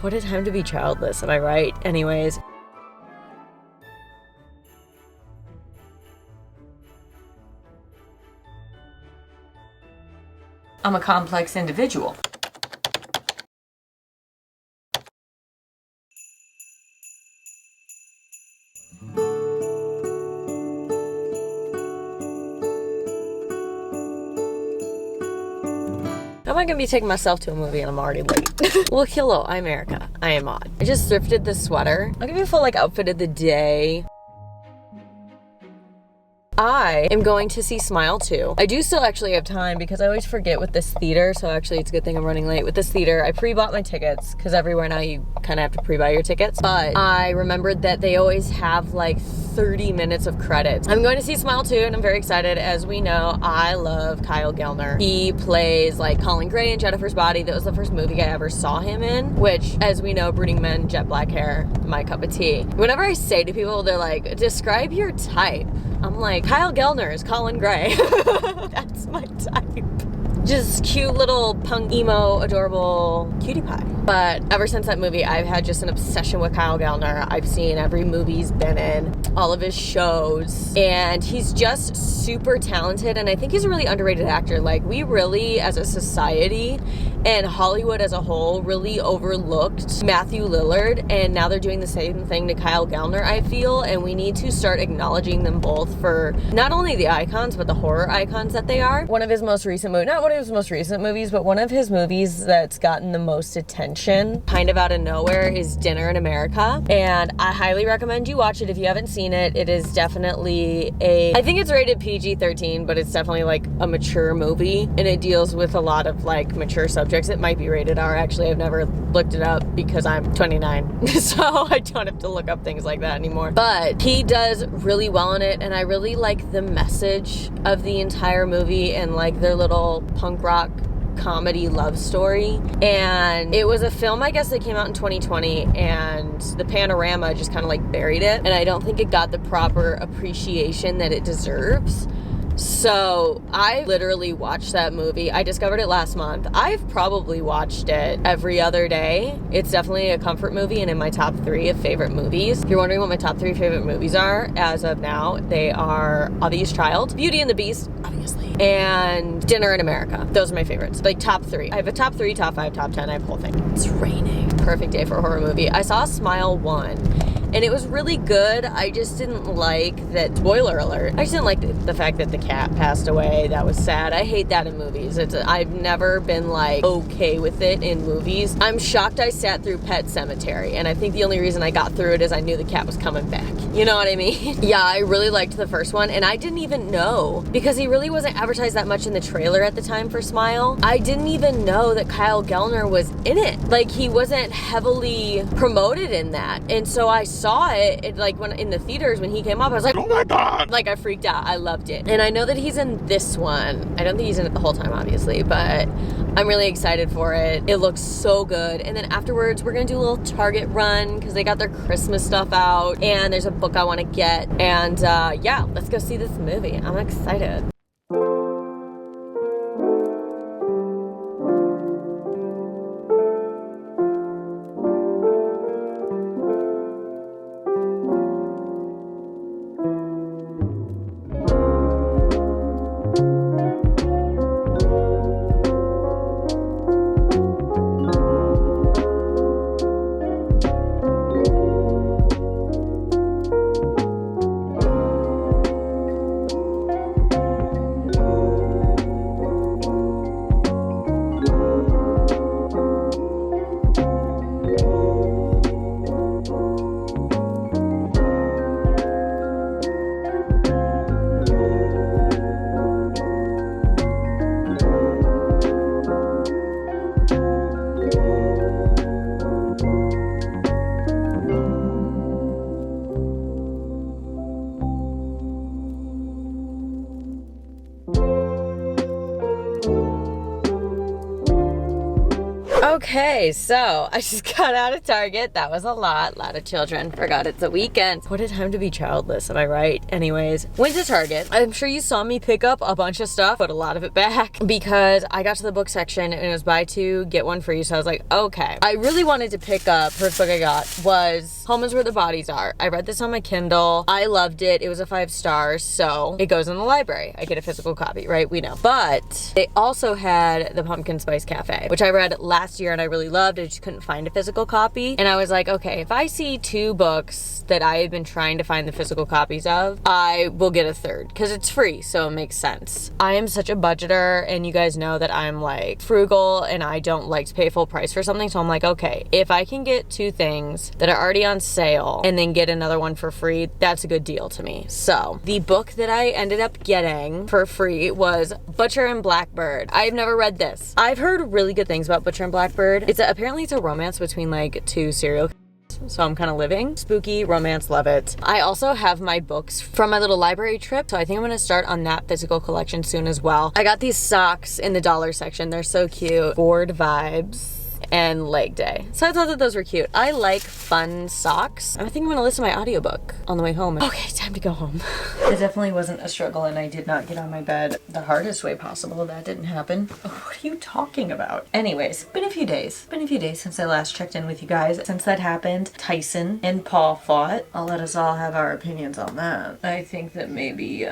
What a time to be childless, am I right? Anyways. I'm a complex individual. How am I gonna be taking myself to a movie and I'm already late? Well, hello, I'm Erica. I am Odd. I just thrifted this sweater. I'll give you a full outfit of the day. I am going to see Smile 2. I do still actually have time because I always forget with this theater, so actually it's a good thing I'm running late. With this theater, I pre-bought my tickets because everywhere now you kind of have to pre-buy your tickets, but I remembered that they always have like 30 minutes of credits. I'm going to see Smile 2 and I'm very excited. As we know, I love Kyle Gellner. He plays like Colin Gray in Jennifer's Body. That was the first movie I ever saw him in, which, as we know, brooding men, jet black hair, my cup of tea. Whenever I say to people, they're like, describe your type. I'm like, Kyle Gellner is Colin Gray. That's my type. Just cute little punk, emo, adorable cutie pie. But ever since that movie, I've had just an obsession with Kyle Gellner. I've seen every movie he's been in, all of his shows, and he's just super talented, and I think he's a really underrated actor. Like, we really, as a society, and Hollywood as a whole, really overlooked Matthew Lillard, and now they're doing the same thing to Kyle Gellner, I feel, and we need to start acknowledging them both for not only the icons, but the horror icons that they are. One of his most recent movies, not one of his most recent movies, but one of his movies that's gotten the most attention, kind of out of nowhere, is Dinner in America, and I highly recommend you watch it if you haven't seen it. It is definitely I think it's rated PG-13, but it's definitely like a mature movie, and it deals with a lot of like mature subjects. It might be rated R, actually. I've never looked it up because I'm 29, so I don't have to look up things like that anymore. But he does really well in it, and I really like the message of the entire movie and like their little punk rock comedy love story. And it was a film, I guess, that came out in 2020, and the Panorama just kind of like buried it, and I don't think it got the proper appreciation that it deserves. So I literally watched that movie. I discovered it last month. I've probably watched it every other day. It's definitely a comfort movie and in my top 3 of favorite movies. If you're wondering what my top 3 favorite movies are, as of now, they are Obvious Child, Beauty and the Beast, obviously, and Dinner in America. Those are my favorites. Like top 3. I have a top 3, top 5, top 10. I have a whole thing. It's raining. Perfect day for a horror movie. I saw Smile 1. And it was really good. I just didn't like that, spoiler alert, I just didn't like the fact that the cat passed away. That was sad. I hate that in movies. I've never been like okay with it in movies. I'm shocked I sat through Pet Sematary, and I think the only reason I got through it is I knew the cat was coming back. You know what I mean? Yeah, I really liked the first one, and I didn't even know, because he really wasn't advertised that much in the trailer at the time for Smile. I didn't even know that Kyle Gellner was in it. Like, he wasn't heavily promoted in that, and so I saw it like when in the theaters when he came up, I was like, oh my god, like I freaked out. I loved it. And I know that he's in this one. I don't think he's in it the whole time, obviously, but I'm really excited for it. It looks so good. And then afterwards we're gonna do a little Target run because they got their Christmas stuff out, and there's a book I want to get, and yeah, let's go see this movie. I'm excited. Okay, so I just got out of Target. That was a lot of children. Forgot it's a weekend. What a time to be childless, am I right? Anyways, went to Target. I'm sure you saw me pick up a bunch of stuff, put a lot of it back because I got to the book section and it was buy two, get one free. So I was like, okay. I really wanted to pick up, first book I got was Home is Where the Bodies Are. I read this on my Kindle. I loved it. It was a 5 stars, so it goes in the library. I get a physical copy, right? We know. But they also had the Pumpkin Spice Cafe, which I read last year and I really loved. I just couldn't find a physical copy. And I was like, okay, if I see 2 books that I have been trying to find the physical copies of, I will get a third because it's free, so it makes sense. I am such a budgeter, and you guys know that I'm like frugal and I don't like to pay full price for something. So I'm like, okay, if I can get 2 things that are already on sale and then get another one for free, that's a good deal to me. So the book that I ended up getting for free was Butcher and Blackbird. I've never read this. I've heard really good things about Butcher and Blackbird. Apparently it's a romance between like 2 serial killers. So I'm kind of living. Spooky, romance, love it. I also have my books from my little library trip, so I think I'm going to start on that physical collection soon as well. I got these socks in the dollar section. They're so cute. Bored Vibes and Leg Day. So I thought that those were cute. I like fun socks. I think I'm gonna listen to my audiobook on the way home. Okay, time to go home. It definitely wasn't a struggle and I did not get on my bed the hardest way possible. That didn't happen. Oh, what are you talking about? Anyways, been a few days. Been a few days since I last checked in with you guys. Since that happened, Tyson and Paul fought. I'll let us all have our opinions on that. I think that maybe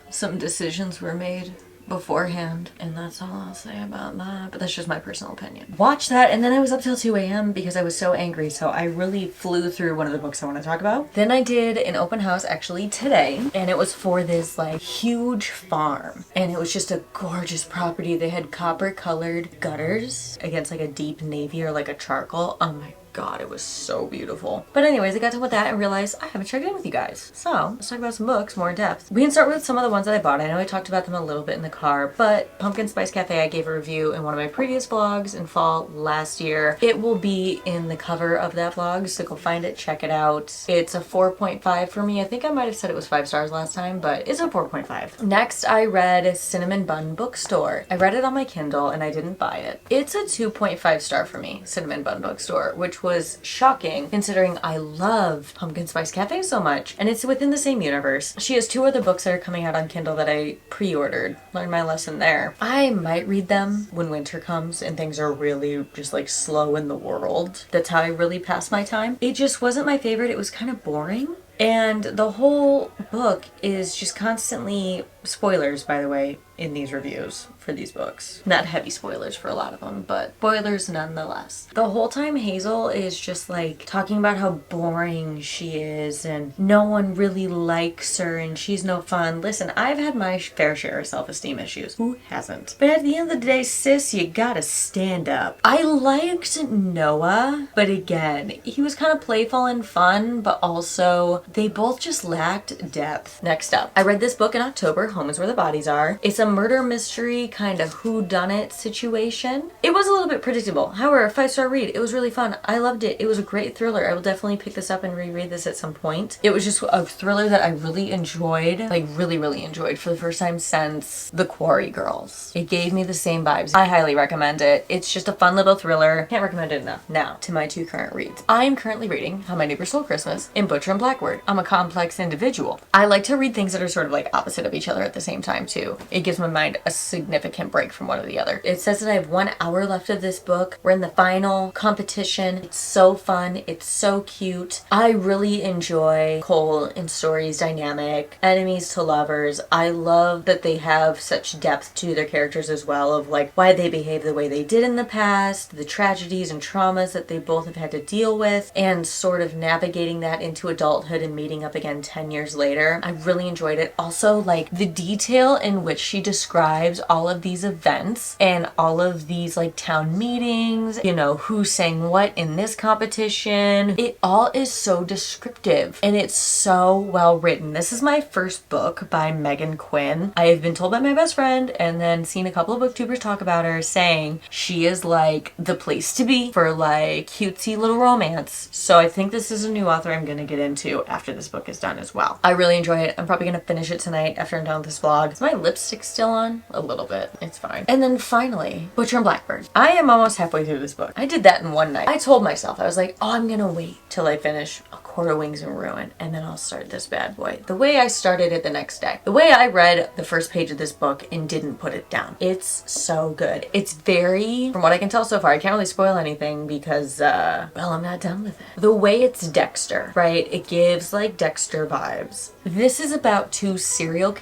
some decisions were made beforehand, and that's all I'll say about that, but that's just my personal opinion. Watch that, and then I was up till 2 a.m. because I was so angry, so I really flew through one of the books I want to talk about. Then I did an open house actually today, and it was for this like huge farm, and it was just a gorgeous property. They had copper colored gutters against like a deep navy or like a charcoal. Oh my God, it was so beautiful. But anyways, I got done with that and realized I haven't checked in with you guys. So let's talk about some books more in depth. We can start with some of the ones that I bought. I know I talked about them a little bit in the car, but Pumpkin Spice Cafe, I gave a review in one of my previous vlogs in fall last year. It will be in the cover of that vlog, so go find it, check it out. It's a 4.5 for me. I think I might have said it was 5 stars last time, but it's a 4.5. Next, I read Cinnamon Bun Bookstore. I read it on my Kindle and I didn't buy it. It's a 2.5 star for me, Cinnamon Bun Bookstore, which was shocking considering I love Pumpkin Spice Cafe so much, and it's within the same universe. She has 2 other books that are coming out on Kindle that I pre-ordered. Learned my lesson there. I might read them when winter comes and things are really just like slow in the world. That's how I really pass my time. It just wasn't my favorite. It was kind of boring. And the whole book is just constantly, spoilers by the way, in these reviews for these books. Not heavy spoilers for a lot of them, but spoilers nonetheless. The whole time Hazel is just like talking about how boring she is and no one really likes her and she's no fun. Listen, I've had my fair share of self-esteem issues. Who hasn't? But at the end of the day, sis, you gotta stand up. I liked Noah, but again, he was kind of playful and fun, but also they both just lacked depth. Next up, I read this book in October, Home is Where the Bodies Are. It's a murder mystery kind of whodunit situation. It was a little bit predictable. However, a 5-star read. It was really fun. I loved it. It was a great thriller. I will definitely pick this up and reread this at some point. It was just a thriller that I really enjoyed, like really enjoyed for the first time since The Quarry Girls. It gave me the same vibes. I highly recommend it. It's just a fun little thriller. Can't recommend it enough. Now, to my 2 current reads. I am currently reading How My Neighbor Stole Christmas and Butcher and Blackbird. I'm a complex individual. I like to read things that are sort of like opposite of each other at the same time too. It gives my mind a significant break from one or the other. It says that I have 1 hour left of this book. We're in the final competition. It's so fun. It's so cute. I really enjoy Cole and Story's dynamic. Enemies to lovers. I love that they have such depth to their characters as well, of like why they behave the way they did in the past, the tragedies and traumas that they both have had to deal with, and sort of navigating that into adulthood and meeting up again 10 years later. I really enjoyed it. Also, like the detail in which she describes all of these events and all of these like town meetings, you know, who sang what in this competition. It all is so descriptive and it's so well written. This is my first book by Megan Quinn. I have been told by my best friend and then seen a couple of booktubers talk about her saying she is like the place to be for like cutesy little romance. So I think this is a new author I'm gonna get into after this book is done as well. I really enjoy it. I'm probably gonna finish it tonight after I'm done done with this vlog. Is my lipstick still on? A little bit. It's fine. And then finally, Butcher and Blackbird. I am almost halfway through this book. I did that in one night. I told myself, I was like, oh, I'm gonna wait till I finish A Court of Wings and Ruin, and then I'll start this bad boy. The way I started it the next day. The way I read the first page of this book and didn't put it down. It's so good. It's very, from what I can tell so far, I can't really spoil anything because, well, I'm not done with it. The way it's Dexter, right? It gives like Dexter vibes. This is about two serial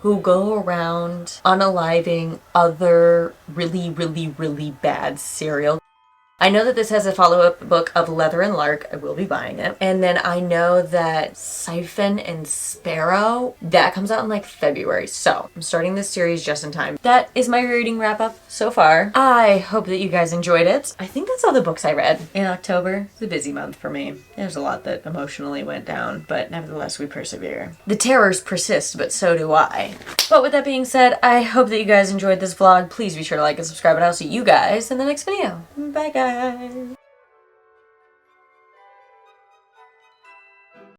who go around unaliving other really bad serial. I know that this has a follow-up book of Leather and Lark. I will be buying it. And then I know that Siphon and Sparrow, that comes out in like February. So I'm starting this series just in time. That is my reading wrap-up so far. I hope that you guys enjoyed it. I think that's all the books I read in October. It's a busy month for me. There's a lot that emotionally went down, but nevertheless we persevere. The terrors persist, but so do I. But with that being said, I hope that you guys enjoyed this vlog. Please be sure to like and subscribe, and I'll see you guys in the next video. Bye guys.